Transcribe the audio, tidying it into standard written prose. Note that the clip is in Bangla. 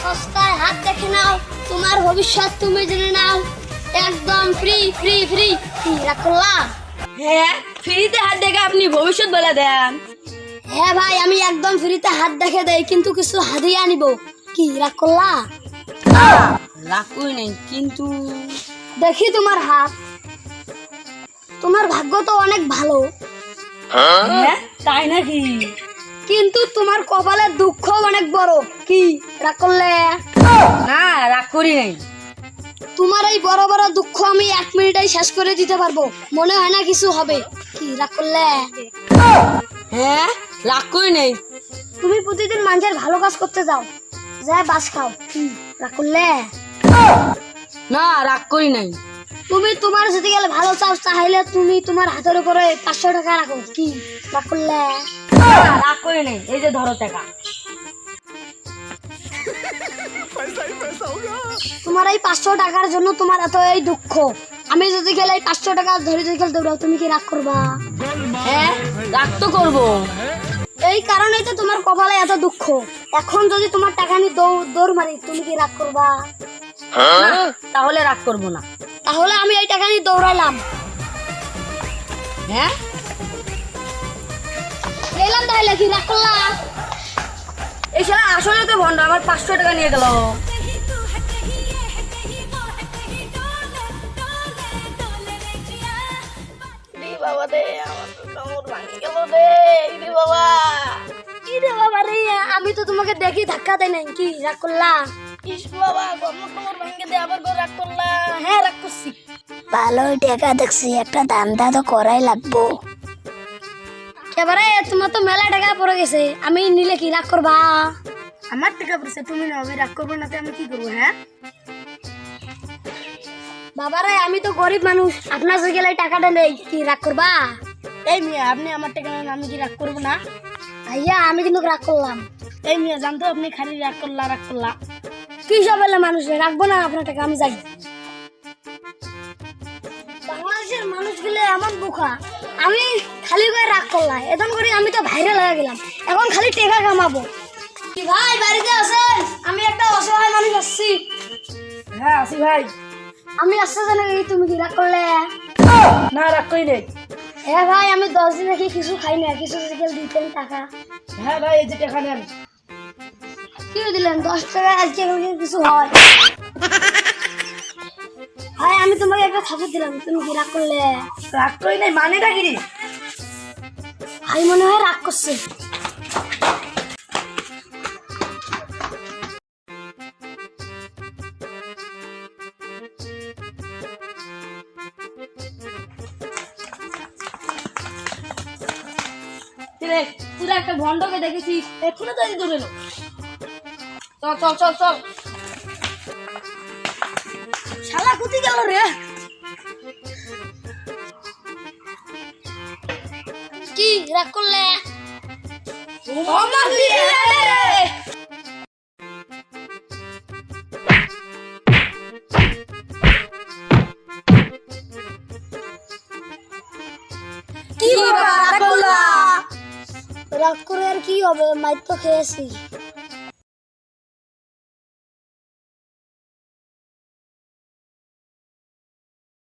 সস্তায় হাত দেখে নাও, তোমার ভবিষ্যৎ তুমি জেনে নাও, একদম ফ্রি ফ্রি ফ্রি। কি রাগ করলা? হ্যাঁ, ফ্রিতে হাত দেখে আপনি ভবিষ্যৎ বলে দেন। হ্যাঁ ভাই, আমি একদম ফ্রিতে হাত দেখে দেই, কিন্তু কিছু হাদিয়া নিব। কি রাগ করলা? রাগ করি নাই, কিন্তু দেখি তোমার হাত, তোমার ভাগ্য তো অনেক ভালো, হ্যাঁ তাই নাকি? কিন্তু তোমার কপালে দুঃখ অনেক বড়। কি রাগ করলে? না, রাগ করি নাই। তোমার এই বড় বড় দুঃখ আমি 1 মিনিটেই শেষ করে দিতে পারবো, মনে হয় না কিছু হবে। কি রাগ করলে? হ্যাঁ, রাগ করি নাই। তুমি প্রতিদিন মানুষের ভালো কাজ করতে যাও, যা বাস খাও। কি রাগ করলে? না, রাগ করি নাই। তুমি তোমার যদি গেলে ভালো চাও, চাইলে তুমি তোমার হাতের উপরে 500 টাকা রাখো। কি রাগ করলে? না, রাগ করি নাই। এই যে ধরো টাকা। তোমার এই 500 টাকার জন্য তোমার এত এই দুঃখ, আমি যদি গেলে এই 500 টাকা ধরে যদি গেলে দৌড়াও, তুমি কি রাগ করবা? হ্যাঁ, রাগ তো করবো। এই কারণেই তো তোমার কপালে এত দুঃখ। এখন যদি তোমার টাকা নিয়ে দৌড় মারি, তুমি কি রাগ করবা? না, তাহলে রাগ করবো না। তাহলে আমি এই টাকা নিয়ে দৌড়াইলাম, হ্যাঁ, এলাম, তাহলে কি রাগ করলা? এই শালা আসলে তো ভন্ড, আমার 500 টাকা নিয়ে গেল। বাবা রে, আমার তো কোমর ভাঙে গেল রে। বাবা, কি রে বাবা রে, আমি তো তোমাকে দেখি ধাক্কা দেয় নাই। কি রাগ করলা? ইস বাবা, কোমর ভাঙে দে, আবার রাগ করলা। হ্যাঁ, রাগ করছি। ভালোই টাকা দেখছি, একটা ধান্দা তো করাই লাগবো। এবারে তোমার তো মেলা টাকা পড়ে গেছে, আমি নিলে কি রাগ করবা? আমার টাকা পয়সা তুমি না, আমি রাগ করবো না, আমি কি করবো? হ্যাঁ, বাবারে, আমি তো গরিব মানুষ, আপনার যে গেলে টাকাটা নেই, কি রাগ করবা? এই মিয়া, আপনি আমার টাকা নেন, আমি কি রাগ করবো না? ভাইয়া, আমি কিন্তু রাগ করলাম। এই মিয়া, জানতো আপনি খালি রাগ করলা রাগ করলা। কি সব এলে মানুষ রাখবো না আপনার টাকা, আমি যাই। বাংলাদেশের মানুষগুলো এমন বোকা, আমি খালি করে রাগ করলাম, এখন করে আমি তো ভাইরাল হয়ে গেলাম, এখন খালি টাকা কামাবো। কি ভাই, বাড়িতে আছেন? আমি একটা অসহায় মানুষ আসছি। হ্যাঁ, আসি ভাই। আমি আসতে জানি, তুমি কি রাগ করলে? না, রাগ করি নাই। হ্যাঁ ভাই, আমি 10 দিন থেকে কিছু খাই না, কিছু দিতেন টাকা। হ্যাঁ ভাই, এই যে টাকা নেন। কি দিলেন? 10 টাকা আজকে কিছু হয়? ভাই, আমি তোমাকে একটা থাপড় দিলাম, তুমি কি রাগ করলে? রাগ করি নাই মানেটা কি? ভাই মনে হয় রাগ করছে। তুই একটা ভন্ডকে দেখেছিস, এক্ষুনি তো ধরে নো। চল চল চল চল। শালা কোথায় গেল রে? কি রাগ করলে? কি বাবা, রাগ করলা? রাগ করে আর কি হবে, মাইর তো খেয়েছি।